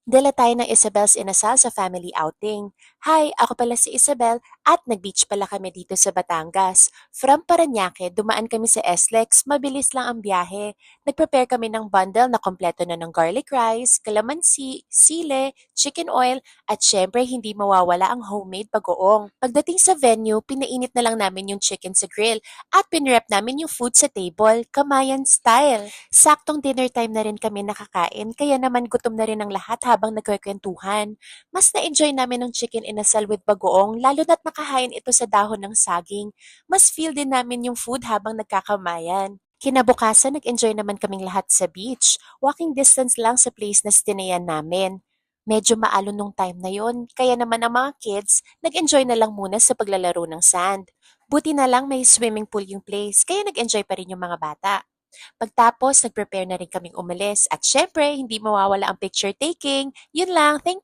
Dala tayo ng Isabel's Inasal sa family outing. Hi, ako pala si Isabel at nag-beach pala kami dito sa Batangas. From Parañaque, dumaan kami sa SLEX, mabilis lang ang biyahe. Nag-prepare kami ng bundle na kompleto na ng garlic rice, calamansi, sile, chicken oil, at syempre hindi mawawala ang homemade bagoong. Pagdating sa venue, pinainit na lang namin yung chicken sa grill at pinrep namin yung food sa table, Kamayan style. Saktong dinner time na rin kami nakakain, kaya naman gutom na rin ang lahat habang nagkwekwentuhan. Mas na-enjoy namin ang chicken inasal with bagoong, lalo na't nakahain ito sa dahon ng saging. Mas feel din namin yung food habang nagkakamayan. Kinabukasan, nag-enjoy naman kaming lahat sa beach. Walking distance lang sa place na stinayan namin. Medyo maalon nung time na yon, kaya naman ang mga kids, nag-enjoy na lang muna sa paglalaro ng sand. Buti na lang may swimming pool yung place, kaya nag-enjoy pa rin yung mga bata. Pagtapos, nag-prepare na rin kaming umalis. At syempre, hindi mawawala ang picture taking. Yun lang, thank